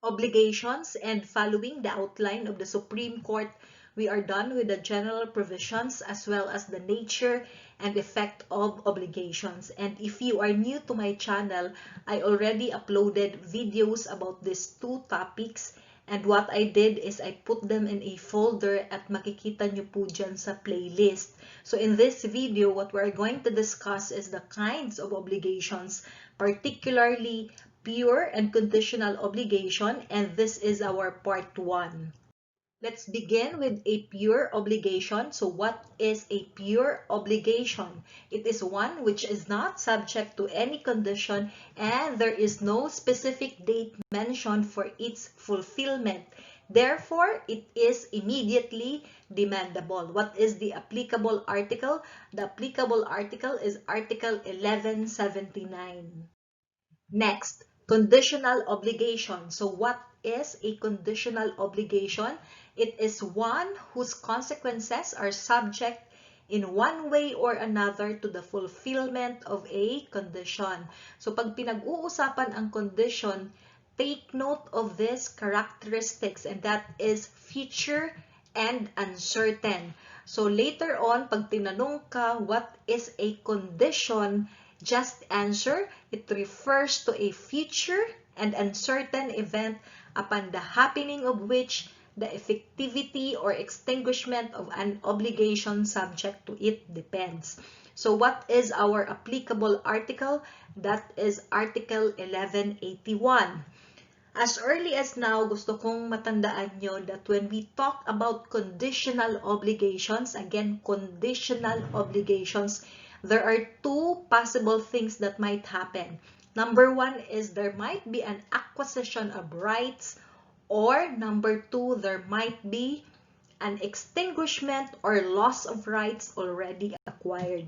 obligations, and following the outline of the Supreme Court, we are done with the general provisions as well as the nature and effect of obligations. And if you are new to my channel, I already uploaded videos about these two topics, and what I did is I put them in a folder at makikita nyo po dyan sa playlist. So in this video, what we're going to discuss is the kinds of obligations, particularly pure and conditional obligation, and this is our part 1. Let's begin with a pure obligation. So what is a pure obligation? It is one which is not subject to any condition and there is no specific date mentioned for its fulfillment. Therefore, it is immediately demandable. What is the applicable article? The applicable article is Article 1179. Next, conditional obligation. So what is a conditional obligation? It is one whose consequences are subject in one way or another to the fulfillment of a condition. So pag pinag-uusapan ang condition, take note of these characteristics, and that is future and uncertain. So later on, pag tinanong ka, what is a condition? Just answer, it refers to a future and uncertain event upon the happening of which the effectivity or extinguishment of an obligation subject to it depends. So what is our applicable article? That is Article 1181. As early as now, gusto kong matandaan nyo that when we talk about conditional obligations, again, conditional obligations, there are two possible things that might happen. Number one is there might be an acquisition of rights, or number two, there might be an extinguishment or loss of rights already acquired.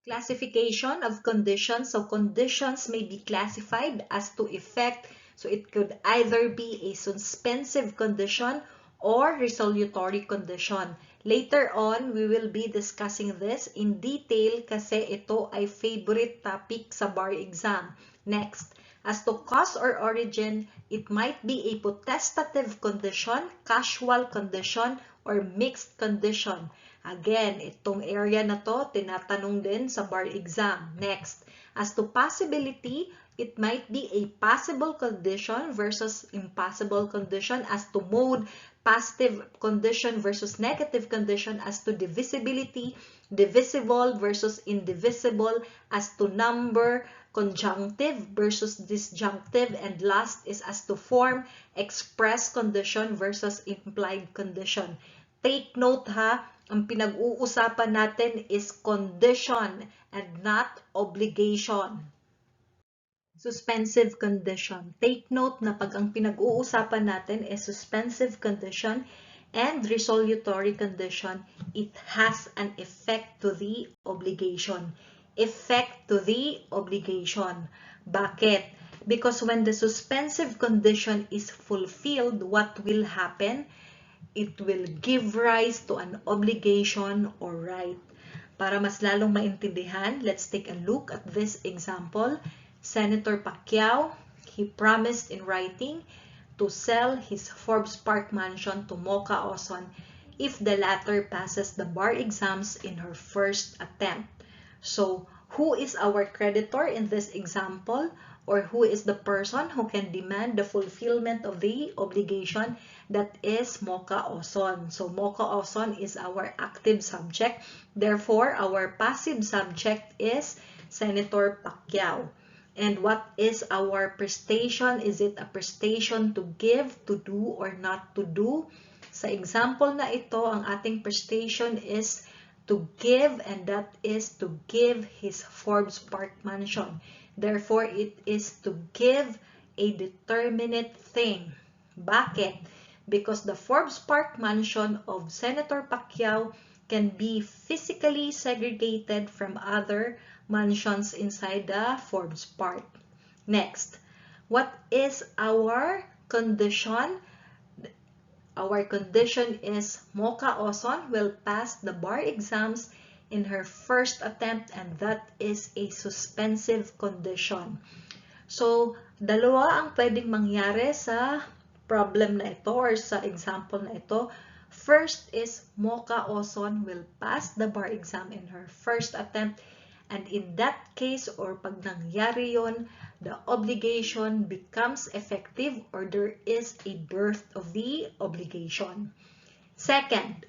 Classification of conditions. So conditions may be classified as to effect. So it could either be a suspensive condition or resolutory condition. Later on, we will be discussing this in detail kasi ito ay favorite topic sa bar exam. Next, as to cause or origin, it might be a potestative condition, casual condition, or mixed condition. Again, itong area na to, tinatanong din sa bar exam. Next, as to possibility, it might be a possible condition versus impossible condition. As to mode, positive condition versus negative condition. As to divisibility, divisible versus indivisible. As to number, conjunctive versus disjunctive. And last is as to form, express condition versus implied condition. Take note ha, ang pinag-uusapan natin is condition and not obligation. Suspensive condition. Take note na pag ang pinag-uusapan natin is suspensive condition and resolutory condition, it has an effect to the obligation. Effect to the obligation. Bakit? Because when the suspensive condition is fulfilled, what will happen? It will give rise to an obligation or right. Para mas lalong maintindihan, let's take a look at this example. Senator Pacquiao, he promised in writing to sell his Forbes Park mansion to Mocha Oson if the latter passes the bar exams in her first attempt. So, who is our creditor in this example? Or who is the person who can demand the fulfillment of the obligation? That is Mocha Oson. So, Mocha Oson is our active subject. Therefore, our passive subject is Senator Pacquiao. And what is our prestation? Is it a prestation to give, to do, or not to do? Sa example na ito, ang ating prestation is to give, and that is to give his Forbes Park mansion. Therefore, it is to give a determinate thing. Bakit? Because the Forbes Park mansion of Senator Pacquiao can be physically segregated from other mansions inside the Forbes Park. Next, what is our condition? Our condition is Mocha Oson will pass the bar exams in her first attempt, and that is a suspensive condition. So, dalawa ang pwedeng mangyari sa problem na ito or sa example na ito. First is Mocha Oson will pass the bar exam in her first attempt, and in that case or pag nangyari yon, the obligation becomes effective or there is a birth of the obligation. Second,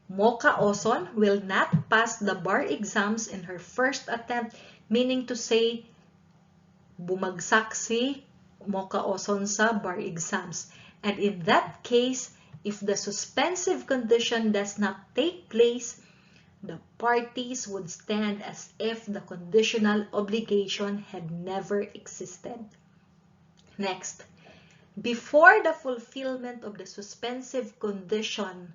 Mocha Oson will not pass the bar exams in her first attempt, meaning to say bumagsak si Mocha Oson sa bar exams. And in that case, if the suspensive condition does not take place, the parties would stand as if the conditional obligation had never existed. Next, before the fulfillment of the suspensive condition,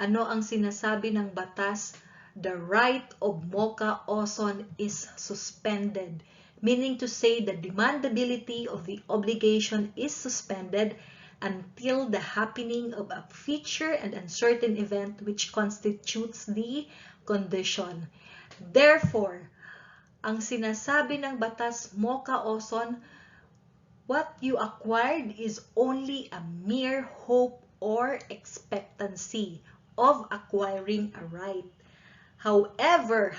ano ang sinasabi ng batas? The right of Mocha Oson is suspended, meaning to say the demandability of the obligation is suspended until the happening of a future and uncertain event which constitutes the condition. Therefore, ang sinasabi ng batas Mocha Oson, what you acquired is only a mere hope or expectancy of acquiring a right. However,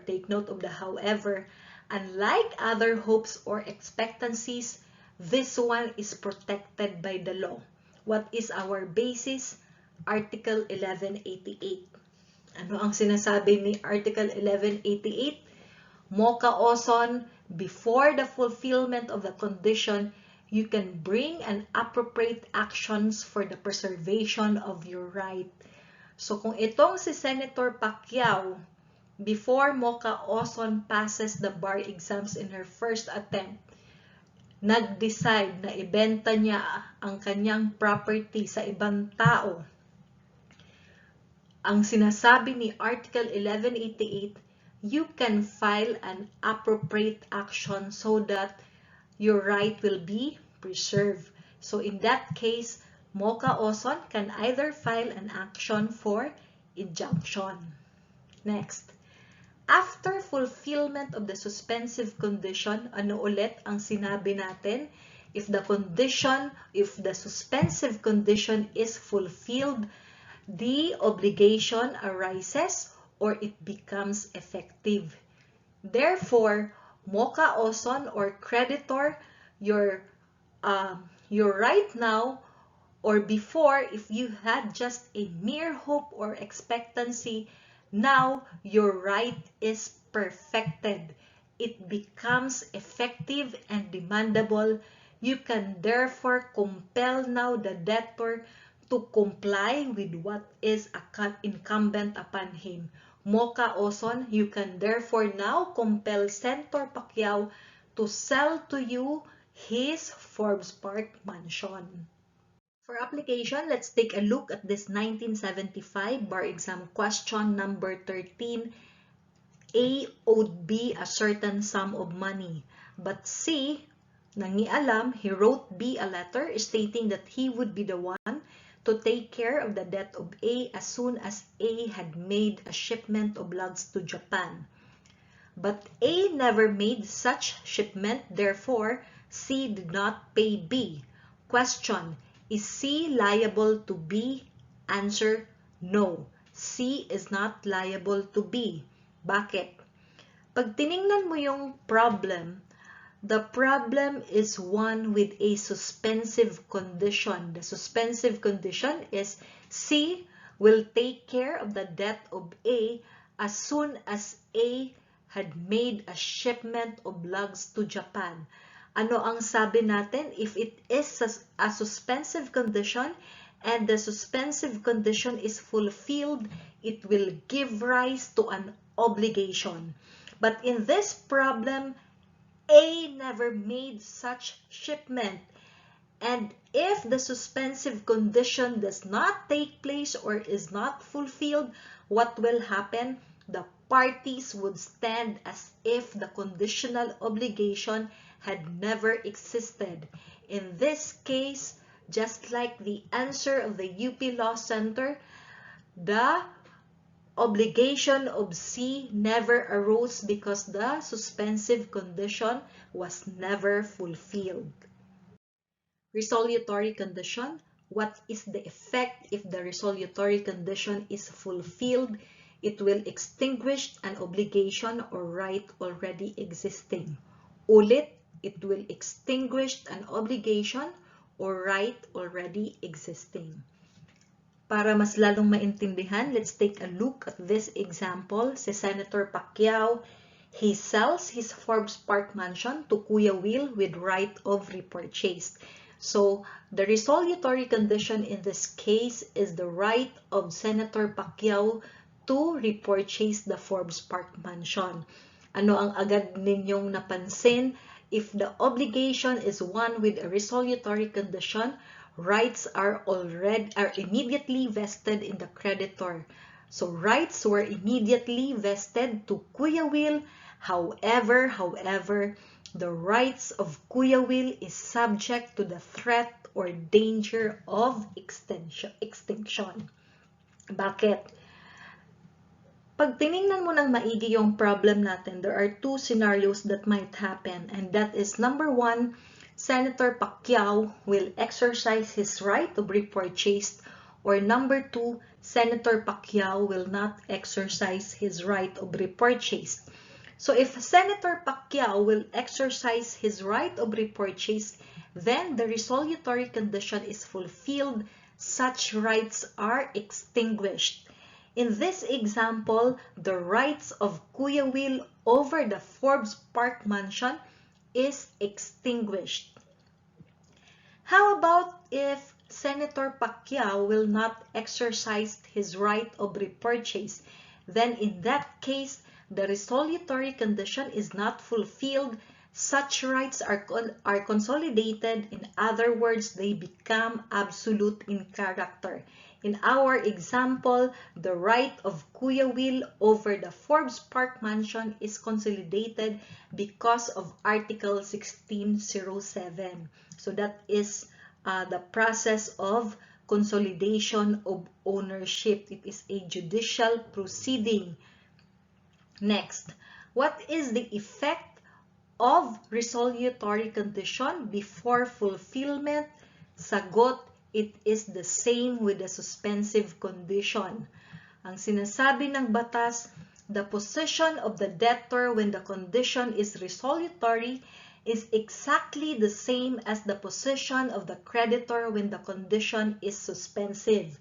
take note of the however, unlike other hopes or expectancies, this one is protected by the law. What is our basis? Article 1188. Ano ang sinasabi ni Article 1188? Mocha Oson, before the fulfillment of the condition, you can bring an appropriate actions for the preservation of your right. So kung itong si Senator Pacquiao, before Mocha Oson passes the bar exams in her first attempt, nag-decide na ibenta niya ang kanyang property sa ibang tao. Ang sinasabi ni Article 1188, you can file an appropriate action so that your right will be preserved. So in that case, Mocha Oson can either file an action for injunction. Next, after fulfillment of the suspensive condition, ano ulit ang sinabi natin? If the suspensive condition is fulfilled, the obligation arises or it becomes effective. Therefore, Mocha Oson or creditor, your right now or before, if you had just a mere hope or expectancy, now your right is perfected. It becomes effective and demandable. You can therefore compel now the debtor to comply with what is incumbent upon him. Mocha Oson, you can therefore now compel Senator Pacquiao to sell to you his Forbes Park mansion. For application, let's take a look at this 1975 bar exam question number 13. A owed B a certain sum of money, but C, nangialam, he wrote B a letter stating that he would be the one to take care of the debt of A as soon as A had made a shipment of logs to Japan. But A never made such shipment, therefore C did not pay B. Question, is C liable to B? Answer, no. C is not liable to B. Bakit? Pag tiningnan mo yung problem, the problem is one with a suspensive condition. The suspensive condition is C will take care of the debt of A as soon as A had made a shipment of logs to Japan. Ano ang sabi natin? If it is a suspensive condition and the suspensive condition is fulfilled, it will give rise to an obligation. But in this problem, A never made such shipment. And if the suspensive condition does not take place or is not fulfilled, what will happen? The parties would stand as if the conditional obligation had never existed. In this case, just like the answer of the UP Law Center, the obligation of C never arose because the suspensive condition was never fulfilled. Resolutory condition. What is the effect if the resolutory condition is fulfilled? It will extinguish an obligation or right already existing. Ulit, it will extinguish an obligation or right already existing. Para mas lalong maintindihan, let's take a look at this example. Si Senator Pacquiao, he sells his Forbes Park mansion to Kuya Will with right of repurchase. So, the resolutory condition in this case is the right of Senator Pacquiao to repurchase the Forbes Park mansion. Ano ang agad ninyong napansin? If the obligation is one with a resolutory condition, rights are immediately vested in the creditor. So rights were immediately vested to Kuya Will. However, the rights of Kuya Will is subject to the threat or danger of extinction. Bakit? Pag tiningnan mo ng maigi yung problem natin, there are two scenarios that might happen. And that is number one, Senator Pacquiao will exercise his right to be repurchased, or number two, Senator Pacquiao will not exercise his right of repurchase. So if Senator Pacquiao will exercise his right of repurchase, then the resolutory condition is fulfilled. Such rights are extinguished. In this example, the rights of Kuya Will over the Forbes Park mansion is extinguished. How about if Senator Pacquiao will not exercise his right of repurchase? Then in that case, the resolutory condition is not fulfilled. Such rights are consolidated. In other words, they become absolute in character. In our example, the right of Kuya Will over the Forbes Park mansion is consolidated because of Article 1607. So that is the process of consolidation of ownership. It is a judicial proceeding. Next, what is the effect of resolutory condition before fulfillment? Sagot, it is the same with the suspensive condition. Ang sinasabi ng batas, the position of the debtor when the condition is resolutory is exactly the same as the position of the creditor when the condition is suspensive.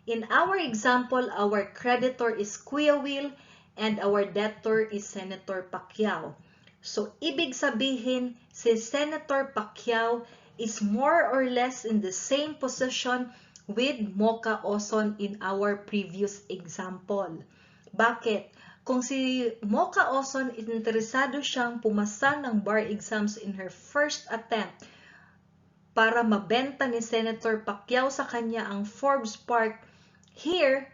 In our example, our creditor is Kuya Will and our debtor is Senator Pacquiao. So, ibig sabihin, si Senator Pacquiao is more or less in the same position with Mocha Oson in our previous example. Bakit? Kung si Mocha Oson interesado siyang pumasa ng bar exams in her first attempt para mabenta ni Senator Pacquiao sa kanya ang Forbes Park, here,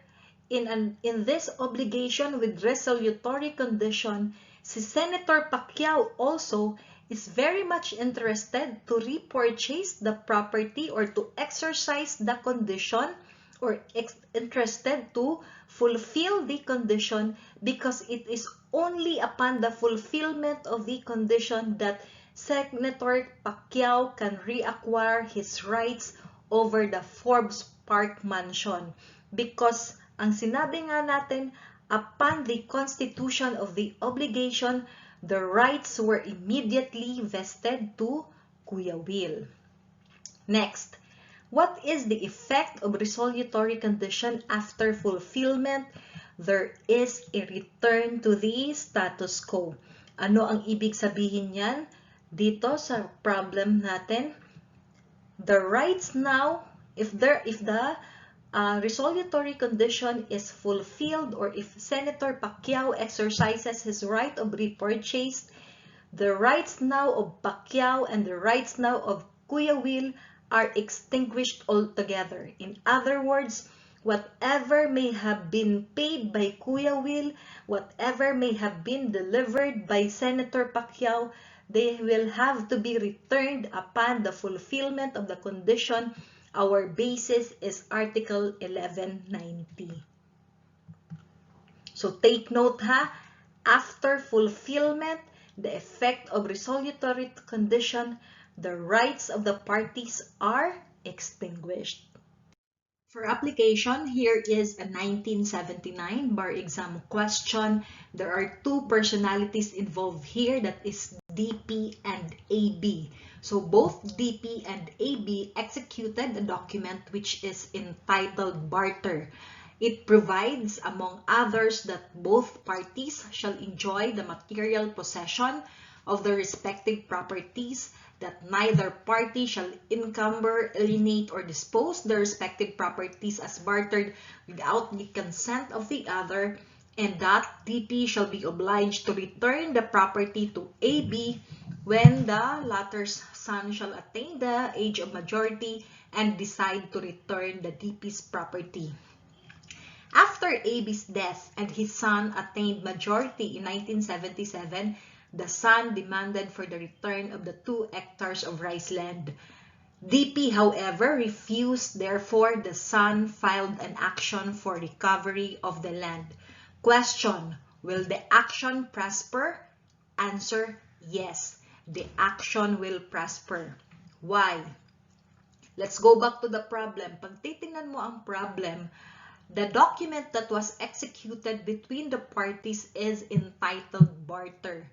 in this obligation with resolutory condition, si Senator Pacquiao also is very much interested to repurchase the property or to exercise the condition or interested to fulfill the condition because it is only upon the fulfillment of the condition that Senator Pacquiao can reacquire his rights over the Forbes Park mansion. Because ang sinabi nga natin, upon the constitution of the obligation, the rights were immediately vested to Kuya Will. Next, what is the effect of resolutory condition after fulfillment? There is a return to the status quo. Ano ang ibig sabihin niyan? Dito sa problem natin, the rights now, if the resolutory condition is fulfilled, or if Senator Pacquiao exercises his right of repurchase, the rights now of Pacquiao and the rights now of Kuya Will are extinguished altogether. In other words, whatever may have been paid by Kuya Will, whatever may have been delivered by Senator Pacquiao, they will have to be returned upon the fulfillment of the condition. Our basis is Article 1190. So take note ha, after fulfillment, the effect of resolutory condition, the rights of the parties are extinguished. For application, here is a 1979 bar exam question. There are two personalities involved here, that is DP and AB. So both DP and AB executed a document which is entitled barter. It provides, among others, that both parties shall enjoy the material possession of their respective properties, that neither party shall encumber, alienate, or dispose their respective properties as bartered without the consent of the other, and that DP shall be obliged to return the property to AB when the latter's son shall attain the age of majority and decide to return the DP's property. After AB's death and his son attained majority in 1977, the son demanded for the return of the 2 hectares of rice land. DP, however, refused. Therefore, the son filed an action for recovery of the land. Question: will the action prosper? Answer: yes, the action will prosper. Why? Let's go back to the problem. Pag titingnan mo ang problem, the document that was executed between the parties is entitled barter.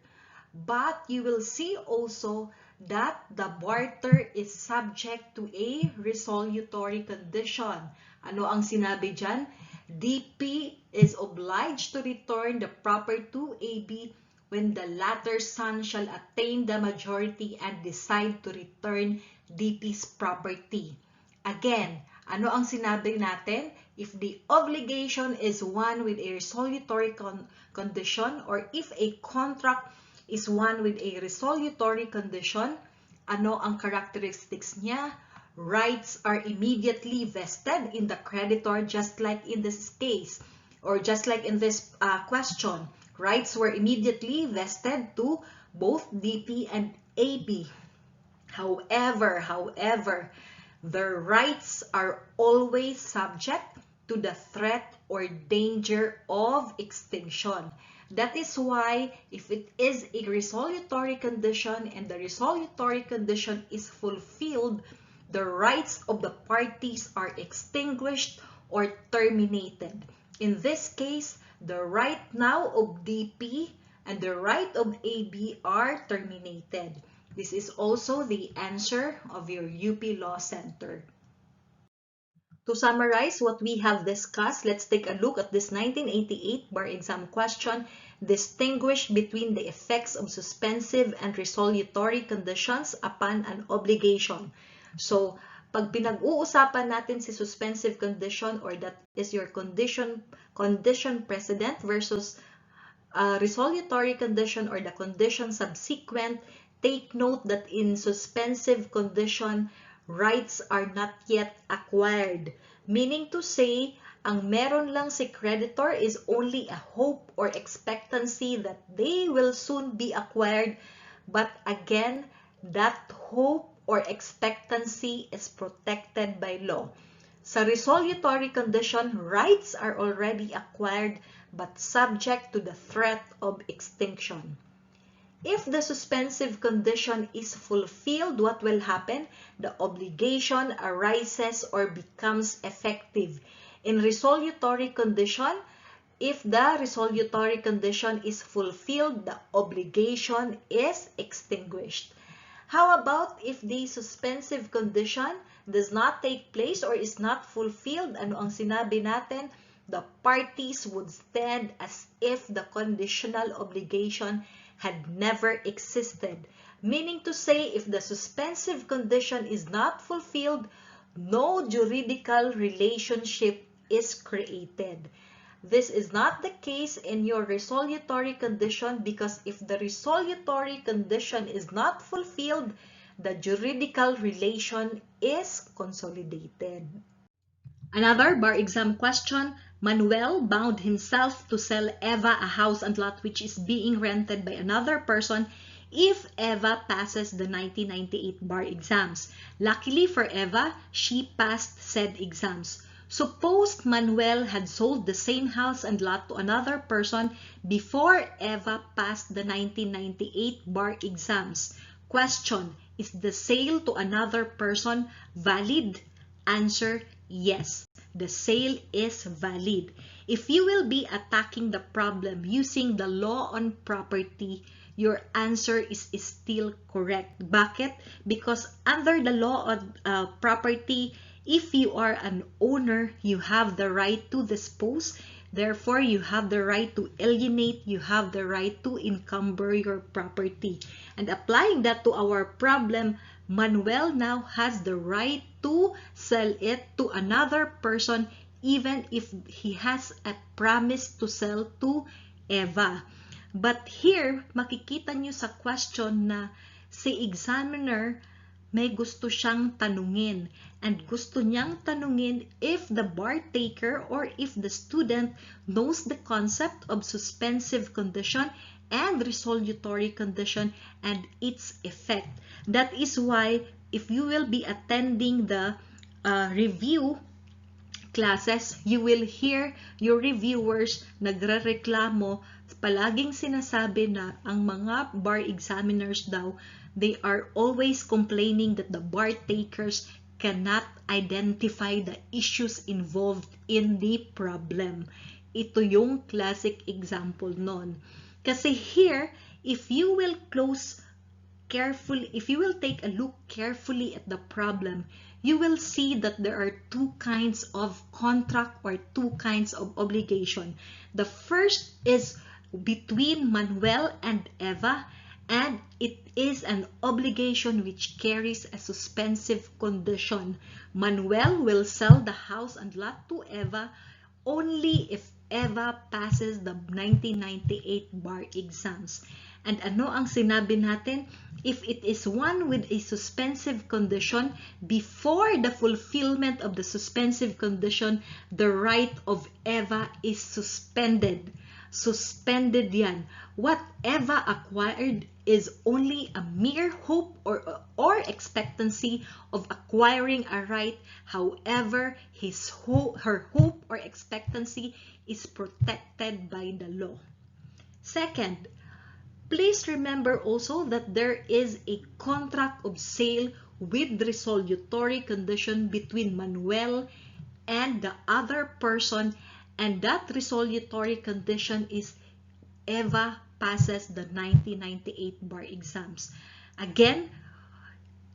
But you will see also that the barter is subject to a resolutory condition. Ano ang sinabi dyan? DP is obliged to return the property to AB when the latter's son shall attain the majority and decide to return DP's property. Again, ano ang sinabi natin? If the obligation is one with a resolutory condition, or if a contract is one with a resolutory condition, ano ang characteristics niya? Rights are immediately vested in the creditor, just like in this case, or just like in this question. Rights were immediately vested to both DP and AB. However, their rights are always subject to the threat or danger of extinction. That is why if it is a resolutory condition and the resolutory condition is fulfilled, the rights of the parties are extinguished or terminated. In this case, the right now of DP and the right of AB are terminated. This is also the answer of your UP Law Center. To summarize what we have discussed, let's take a look at this 1988 bar exam question. Distinguish between the effects of suspensive and resolutory conditions upon an obligation. So, pag pinag-uusapan natin si suspensive condition, or that is your condition precedent versus resolutory condition or the condition subsequent, take note that in suspensive condition, rights are not yet acquired. Meaning to say, ang meron lang si creditor is only a hope or expectancy that they will soon be acquired. But again, that hope or expectancy is protected by law. Sa resolutory condition, rights are already acquired but subject to the threat of extinction. If the suspensive condition is fulfilled, what will happen? The obligation arises or becomes effective. In resolutory condition, if the resolutory condition is fulfilled, the obligation is extinguished. How about if the suspensive condition does not take place or is not fulfilled? Ano ang sinabi natin? The parties would stand as if the conditional obligation had never existed. Meaning to say, if the suspensive condition is not fulfilled, no juridical relationship is created. This is not the case in your resolutory condition, because if the resolutory condition is not fulfilled, the juridical relation is consolidated. Another bar exam question. Manuel bound himself to sell Eva a house and lot which is being rented by another person if Eva passes the 1998 bar exams. Luckily for Eva, she passed said exams. Suppose Manuel had sold the same house and lot to another person before Eva passed the 1998 bar exams. Question: is the sale to another person valid? Answer: yes, the sale is valid. If you will be attacking the problem using the law on property, your answer is still correct. Bakit? Because under the law on property, if you are an owner, you have the right to dispose. Therefore, you have the right to alienate. You have the right to encumber your property. And applying that to our problem, Manuel now has the right to sell it to another person even if he has a promise to sell to Eva. But here, makikita nyo sa question na si examiner may gusto siyang tanungin. And gusto niyang tanungin if the bar taker or if the student knows the concept of suspensive condition and resolutory condition and its effect. That is why if you will be attending the review classes, you will hear your reviewers nagrereklamo, palaging sinasabi na ang mga bar examiners daw, they are always complaining that the bar takers cannot identify the issues involved in the problem. Ito yung classic example nun. Kasi here, if you will take a look carefully at the problem, you will see that there are two kinds of contract or two kinds of obligation. The first is between Manuel and Eva, and it is an obligation which carries a suspensive condition. Manuel will sell the house and lot to Eva only if Eva passes the 1998 bar exams. And ano ang sinabi natin? If it is one with a suspensive condition, before the fulfillment of the suspensive condition, the right of Eva is suspended. Suspended yan. What Eva acquired is only a mere hope or expectancy of acquiring a right. However, her hope or expectancy is protected by the law. Second, please remember also that there is a contract of sale with resolutory condition between Manuel and the other person, and that resolutory condition is Eva passes the 1998 bar exams. Again,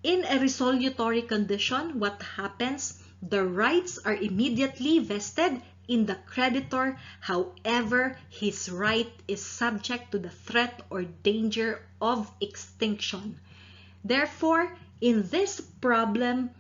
in a resolutory condition, what happens? The rights are immediately vested in the creditor. However, his right is subject to the threat or danger of extinction. Therefore, in this problem,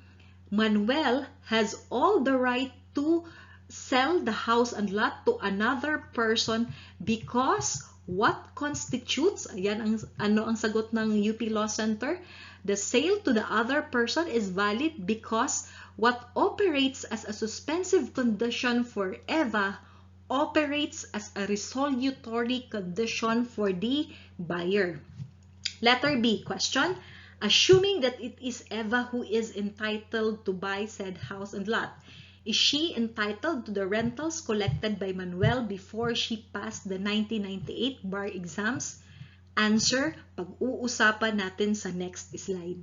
Manuel has all the right to sell the house and lot to another person because what constitutes, ayan ang sagot ng UP Law Center, the sale to the other person is valid because what operates as a suspensive condition for Eva operates as a resolutory condition for the buyer. Letter B, question. Assuming that it is Eva who is entitled to buy said house and lot, is she entitled to the rentals collected by Manuel before she passed the 1998 bar exams? Answer, pag-uusapan natin sa next slide.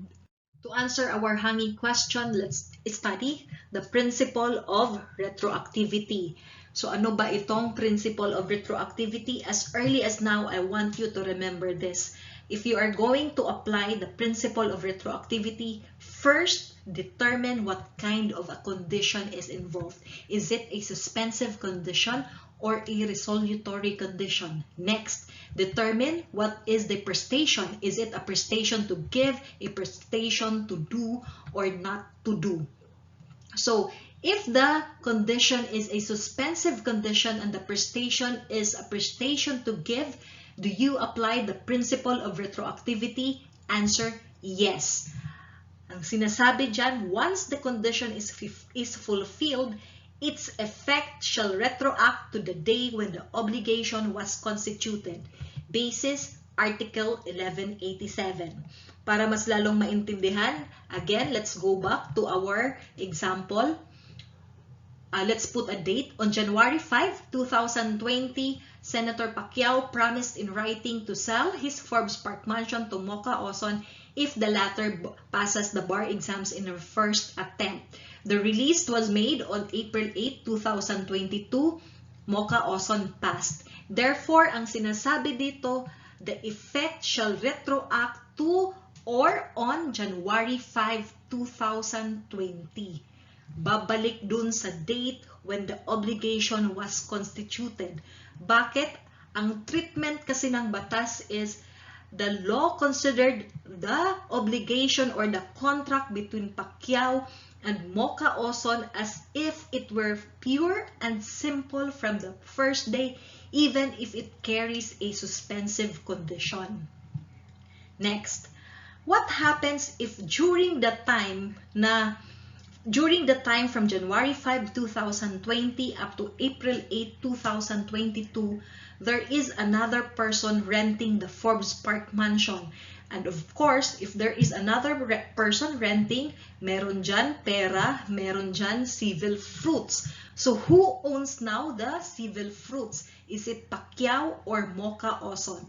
To answer our hanging question, let's study the principle of retroactivity. So ano ba itong principle of retroactivity? As early as now, I want you to remember this. If you are going to apply the principle of retroactivity, first, determine what kind of a condition is involved. Is it a suspensive condition or a resolutory condition? Next, determine what is the prestation. Is it a prestation to give, a prestation to do, or not to do? So, if the condition is a suspensive condition and the prestation is a prestation to give, do you apply the principle of retroactivity? Answer, yes. Ang sinasabi dyan, once the condition is fulfilled, its effect shall retroact to the day when the obligation was constituted. Basis, Article 1187. Para mas lalong maintindihan, again, let's go back to our example. let's put a date. On January 5, 2020, Senator Pacquiao promised in writing to sell his Forbes Park mansion to Mocha Oson if the latter passes the bar exams in her first attempt. The release was made on April 8, 2022. Mocha Oson passed. Therefore, ang sinasabi dito, the effect shall retroact to or on January 5, 2020. Babalik dun sa date when the obligation was constituted. Bakit? Ang treatment kasi ng batas is the law considered the obligation or the contract between Pacquiao and Mocha Oson as if it were pure and simple from the first day, even if it carries a suspensive condition. Next, what happens if during the time from January 5, 2020 up to April 8, 2022, there is another person renting the Forbes Park mansion. And of course, if there is another person renting, meron dyan pera, meron dyan civil fruits. So who owns now the civil fruits? Is it Pacquiao or Mocha Oson?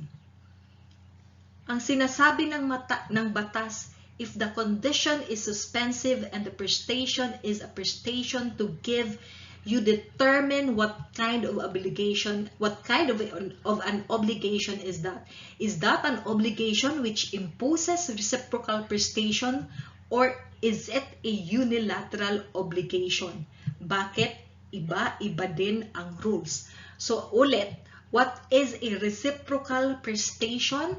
Ang sinasabi ng batas, if the condition is suspensive and the prestation is a prestation to give, you determine what kind of obligation, of an obligation is that. Is that an obligation which imposes reciprocal prestation or is it a unilateral obligation? Bakit? Iba din ang rules. So ulit, what is a reciprocal prestation?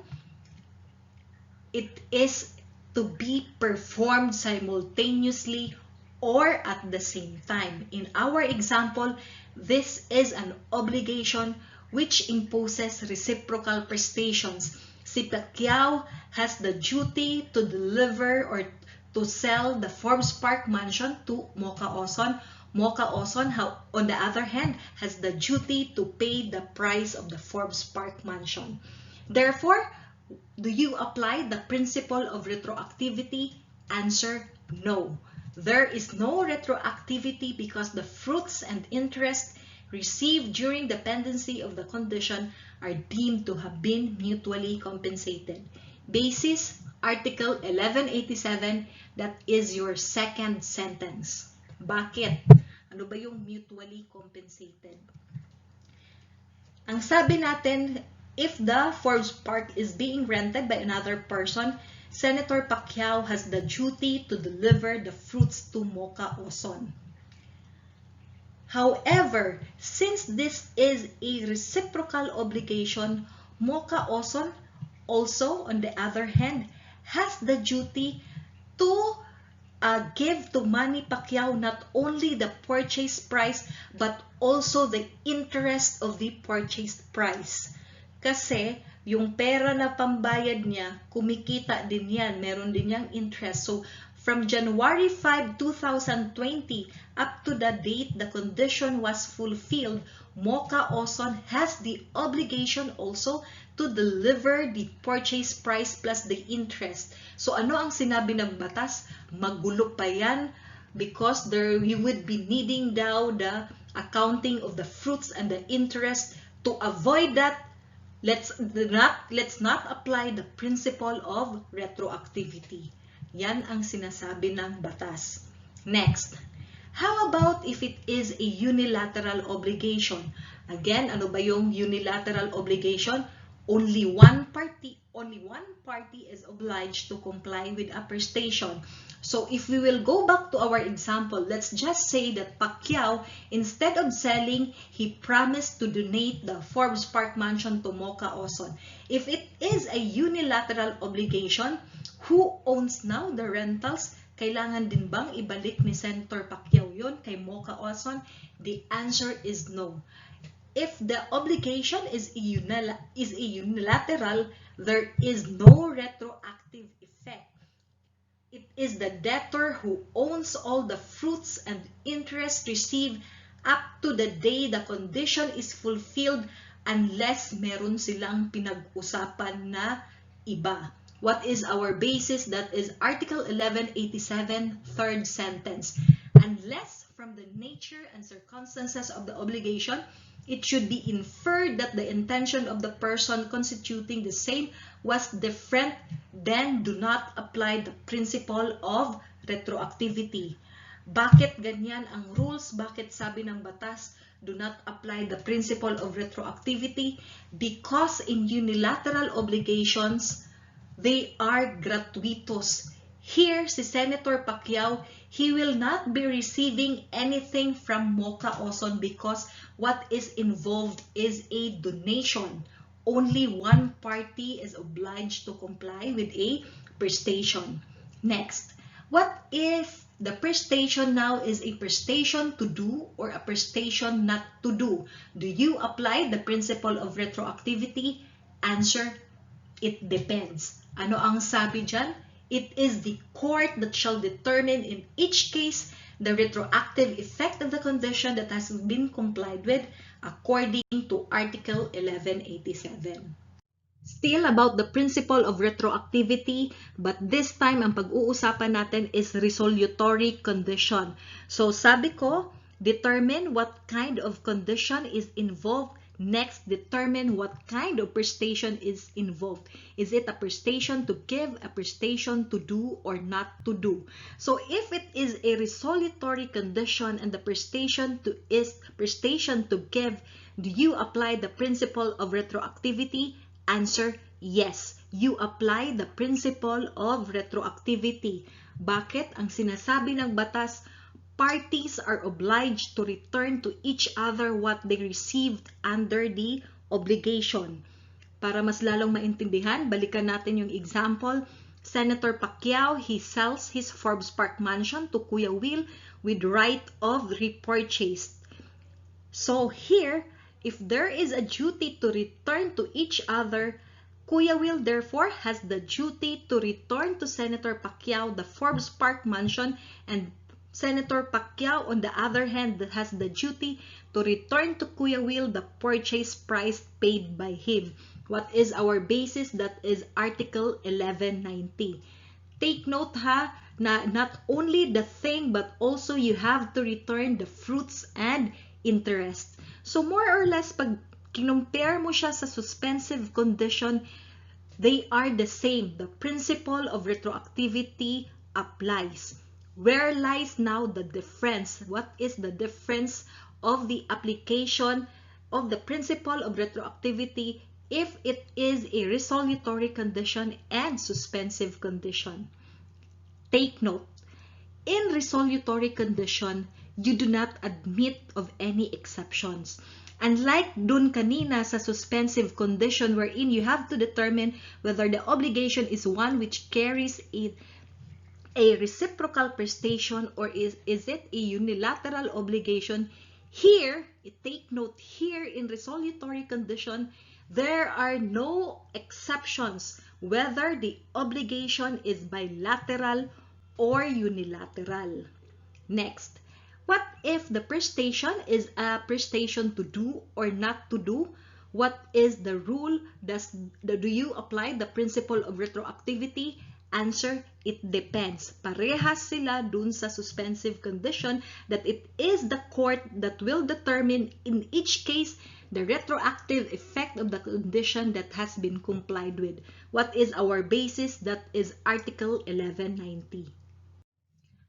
It is to be performed simultaneously or at the same time. In our example, this is an obligation which imposes reciprocal prestations. Si Pacquiao has the duty to deliver or to sell the Forbes Park mansion to Mocha Oson. Mocha Oson, on the other hand, has the duty to pay the price of the Forbes Park mansion. Therefore, do you apply the principle of retroactivity? Answer, no. There is no retroactivity because the fruits and interest received during the pendency of the condition are deemed to have been mutually compensated. Basis, Article 1187, that is your second sentence. Bakit? Ano ba yung mutually compensated? Ang sabi natin, if the Forbes Park is being rented by another person, Senator Pacquiao has the duty to deliver the fruits to Mocha Oson. However, since this is a reciprocal obligation, Mocha Oson also, on the other hand, has the duty to give to Manny Pacquiao not only the purchase price but also the interest of the purchase price. Kasi yung pera na pambayad niya, kumikita din yan, meron din yang interest. So from January 5, 2020 up to the date the condition was fulfilled, Mocha Oson has the obligation also to deliver the purchase price plus the interest. So ano ang sinabi ng batas? Magulo pa yan because you would be needing daw the accounting of the fruits and the interest. To avoid that, let's not apply the principle of retroactivity. Yan ang sinasabi ng batas. Next, how about if it is a unilateral obligation? Again, ano ba yung unilateral obligation? Only one party is obliged to comply with a prestation. So if we will go back to our example, let's just say that Pacquiao, instead of selling, he promised to donate the Forbes Park mansion to Mocha Oson. If it is a unilateral obligation, who owns now the rentals? Kailangan din bang ibalik ni Senator Pacquiao yun kay Mocha Oson? The answer is no. If the obligation is unilateral, there is no retroactive effect. It is the debtor who owns all the fruits and interest received up to the day the condition is fulfilled unless meron silang pinag-usapan na iba. What is our basis? That is Article 1187, third sentence. Unless from the nature and circumstances of the obligation, it should be inferred that the intention of the person constituting the same was different, then do not apply the principle of retroactivity. Bakit ganyan ang rules? Bakit sabi ng batas, do not apply the principle of retroactivity? Because in unilateral obligations, they are gratuitous. Here, si Senator Pacquiao, he will not be receiving anything from Mocha Oson because what is involved is a donation. Only one party is obliged to comply with a prestation. Next, what if the prestation now is a prestation to do or a prestation not to do? Do you apply the principle of retroactivity? Answer, it depends. Ano ang sabi dyan? It is the court that shall determine in each case the retroactive effect of the condition that has been complied with according to Article 1187. Still about the principle of retroactivity, but this time ang pag-uusapan natin is resolutory condition. So sabi ko, determine what kind of condition is involved. Next, determine what kind of prestation is involved. Is it a prestation to give, a prestation to do, or not to do? So if it is a resolutory condition and the prestation to give, do you apply the principle of retroactivity? Answer, yes. You apply the principle of retroactivity. Bakit? Ang sinasabi ng batas, parties are obliged to return to each other what they received under the obligation. Para mas lalong maintindihan, balikan natin yung example. Senator Pacquiao, he sells his Forbes Park mansion to Kuya Will with right of repurchase. So here, if there is a duty to return to each other, Kuya Will therefore has the duty to return to Senator Pacquiao the Forbes Park mansion, and Senator Pacquiao, on the other hand, has the duty to return to Kuya Will the purchase price paid by him. What is our basis? That is Article 1190. Take note ha, na not only the thing but also you have to return the fruits and interest. So more or less, pag kinumpare mo siya sa suspensive condition, they are the same. The principle of retroactivity applies. Where lies now the difference? What is the difference of the application of the principle of retroactivity if it is a resolutory condition and suspensive condition? Take note, in resolutory condition, you do not admit of any exceptions. Unlike dun kanina sa suspensive condition wherein you have to determine whether the obligation is one which carries a reciprocal prestation or is it a unilateral obligation. Here, take note, here in resolutory condition, there are no exceptions whether the obligation is bilateral or unilateral. Next, what if the prestation is a prestation to do or not to do? What is the rule? Do you apply the principle of retroactivity? Answer, it depends. Parehas sila dun sa suspensive condition that it is the court that will determine in each case the retroactive effect of the condition that has been complied with. What is our basis? That is Article 1190.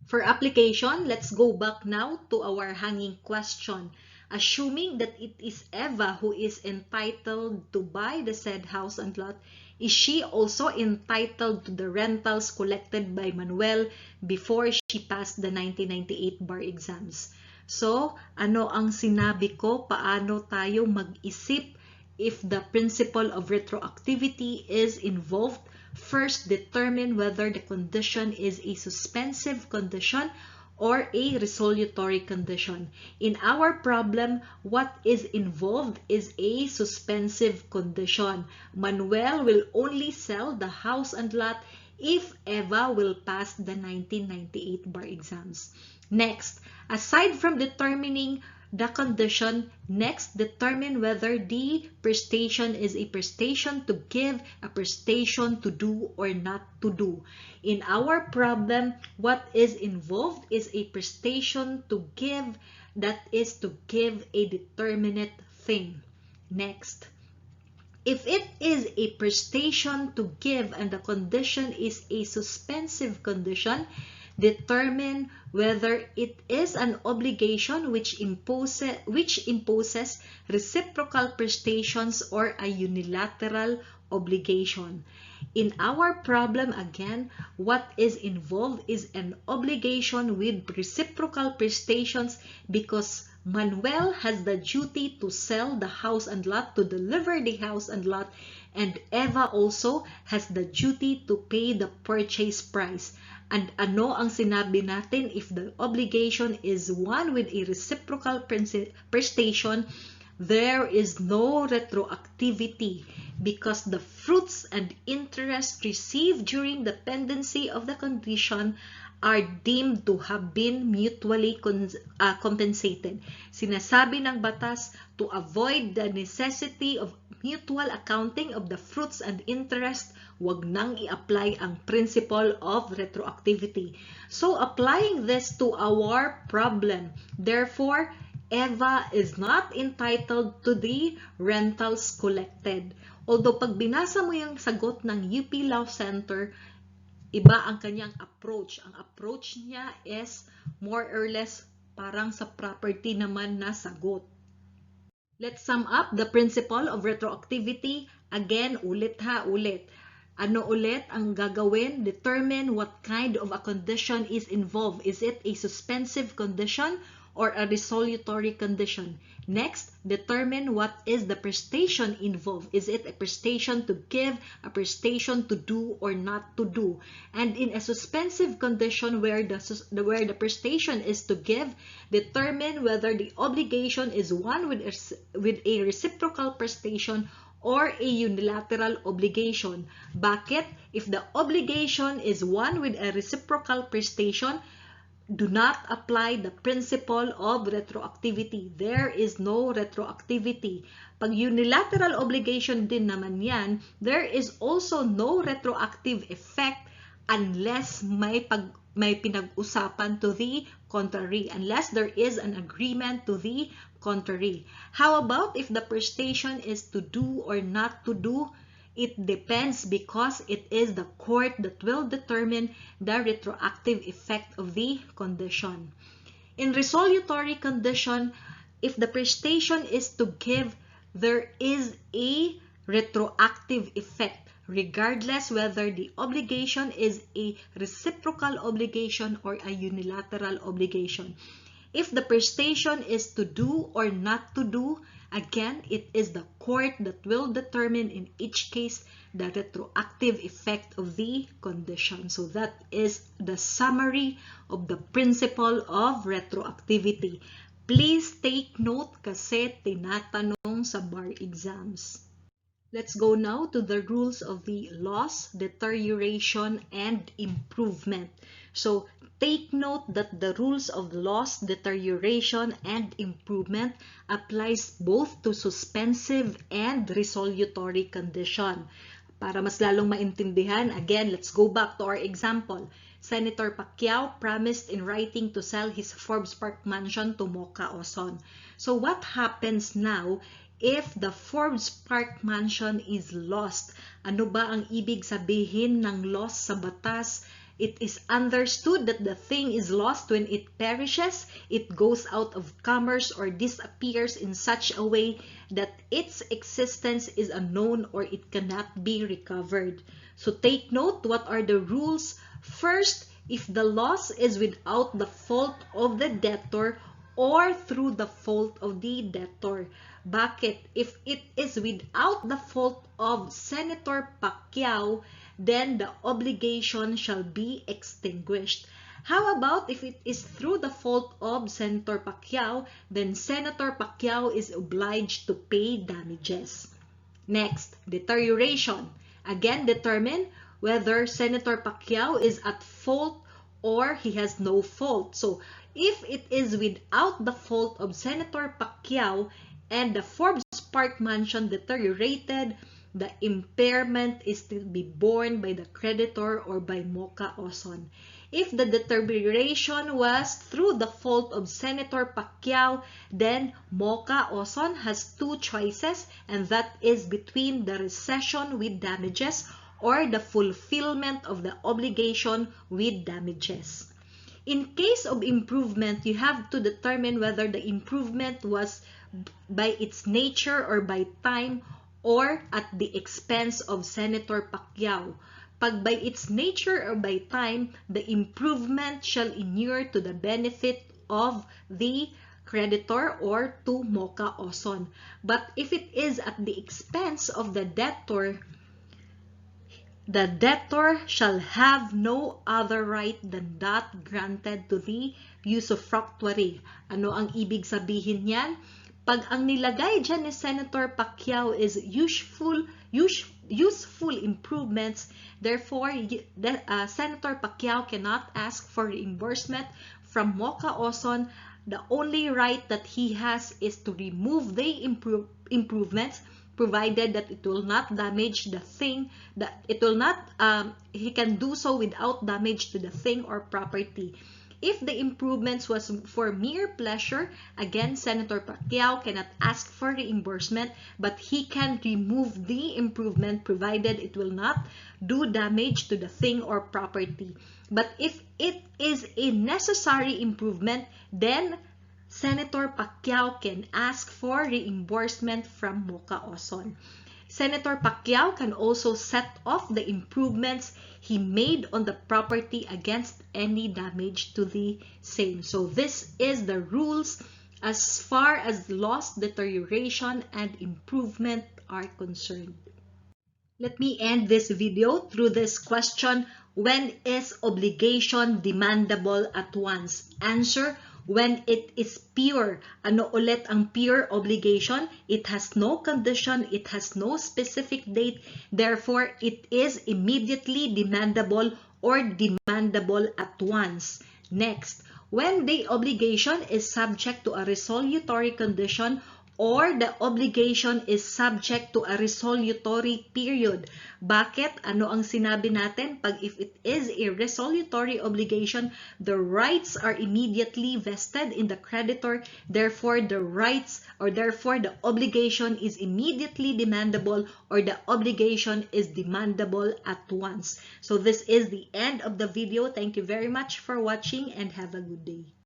For application, let's go back now to our hanging question. Assuming that it is Eva who is entitled to buy the said house and lot, is she also entitled to the rentals collected by Manuel before she passed the 1998 bar exams? So, ano ang sinabi ko? Paano tayo mag-isip if the principle of retroactivity is involved? First, determine whether the condition is a suspensive condition or a resolutory condition. In our problem, what is involved is a suspensive condition. Manuel will only sell the house and lot if Eva will pass the 1998 bar exams. Next, aside from determining the condition, next determine whether the prestation is a prestation to give, a prestation to do, or not to do. In our problem, what is involved is a prestation to give, that is to give a determinate thing. Next, if it is a prestation to give and the condition is a suspensive condition, determine whether it is an obligation which imposes reciprocal prestations or a unilateral obligation. In our problem, again, what is involved is an obligation with reciprocal prestations because Manuel has the duty to sell the house and lot, to deliver the house and lot, and Eva also has the duty to pay the purchase price. And ano ang sinabi natin? If the obligation is one with a reciprocal prestation, there is no retroactivity because the fruits and interest received during the pendency of the condition are deemed to have been mutually compensated. Sinasabi ng batas to avoid the necessity of mutual accounting of the fruits and interest, wag nang i-apply ang principle of retroactivity. So, applying this to our problem, therefore, Eva is not entitled to the rentals collected. Although pag binasa mo yung sagot ng UP Law Center, iba ang kanyang approach. Ang approach niya is more or less parang sa property naman na sagot. Let's sum up the principle of retroactivity. Again, ulit. Ano ulit ang gagawin? Determine what kind of a condition is involved. Is it a suspensive condition or a resolutory condition? Next, determine what is the prestation involved. Is it a prestation to give, a prestation to do, or not to do? And in a suspensive condition where the prestation is to give, determine whether the obligation is one with a reciprocal prestation or a unilateral obligation. Bakit? If the obligation is one with a reciprocal prestation, do not apply the principle of retroactivity. There is no retroactivity. Pag unilateral obligation din naman yan, there is also no retroactive effect unless may pinag-usapan to the contrary, unless there is an agreement to the contrary. How about if the prestation is to do or not to do? It depends because it is the court that will determine the retroactive effect of the condition. In resolutory condition, if the prestation is to give, there is a retroactive effect regardless whether the obligation is a reciprocal obligation or a unilateral obligation. If the prestation is to do or not to do, again, it is the court that will determine in each case the retroactive effect of the condition. So that is the summary of the principle of retroactivity. Please take note kasi tinatanong sa bar exams. Let's go now to the rules of the loss, deterioration, and improvement. So, take note that the rules of loss, deterioration, and improvement applies both to suspensive and resolutory condition. Para mas lalong maintindihan, again, let's go back to our example. Senator Pacquiao promised in writing to sell his Forbes Park mansion to Mocha Oson. So what happens now if the Forbes Park mansion is lost? Ano ba ang ibig sabihin ng loss sa batas? It is understood that the thing is lost when it perishes, it goes out of commerce or disappears in such a way that its existence is unknown or it cannot be recovered. So take note, what are the rules? First, if the loss is without the fault of the debtor or through the fault of the debtor. Bakit? If it is without the fault of Senator Pacquiao, then the obligation shall be extinguished. How about if it is through the fault of Senator Pacquiao, then Senator Pacquiao is obliged to pay damages. Next, deterioration. Again, determine whether Senator Pacquiao is at fault or he has no fault. So if it is without the fault of Senator Pacquiao and the Forbes Park mansion deteriorated, the impairment is to be borne by the creditor or by Mocha Oson. If the deterioration was through the fault of Senator Pacquiao, then Mocha Oson has two choices, and that is between the recession with damages or the fulfillment of the obligation with damages. In case of improvement, you have to determine whether the improvement was by its nature or by time or at the expense of Senator Pacquiao. Pag by its nature or by time, the improvement shall inure to the benefit of the creditor or to Mocha Oson. But if it is at the expense of the debtor shall have no other right than that granted to the usufructuary. Ano ang ibig sabihin niyan? Pag ang nilagay dyan ni Senator Pacquiao is useful improvements, therefore, Senator Pacquiao cannot ask for reimbursement from Mocha Oson. The only right that he has is to remove the improvements, provided that it will not damage the thing, that it will not, he can do so without damage to the thing or property. If the improvements was for mere pleasure, again, Senator Pacquiao cannot ask for reimbursement, but he can remove the improvement provided it will not do damage to the thing or property. But if it is a necessary improvement, then Senator Pacquiao can ask for reimbursement from Mocha Oson. Senator Pacquiao can also set off the improvements he made on the property against any damage to the same. So this is the rules as far as loss, deterioration, and improvement are concerned. Let me end this video through this question: when is obligation demandable at once? Answer: when it is pure. Ano ulit ang pure obligation? It has no condition, it has no specific date, therefore it is immediately demandable or demandable at once. Next, when the obligation is subject to a resolutory condition or the obligation is subject to a resolutory period. Bakit? Ano ang sinabi natin? Pag if it is a resolutory obligation, the rights are immediately vested in the creditor. Therefore, the rights or therefore the obligation is immediately demandable or the obligation is demandable at once. So this is the end of the video. Thank you very much for watching and have a good day.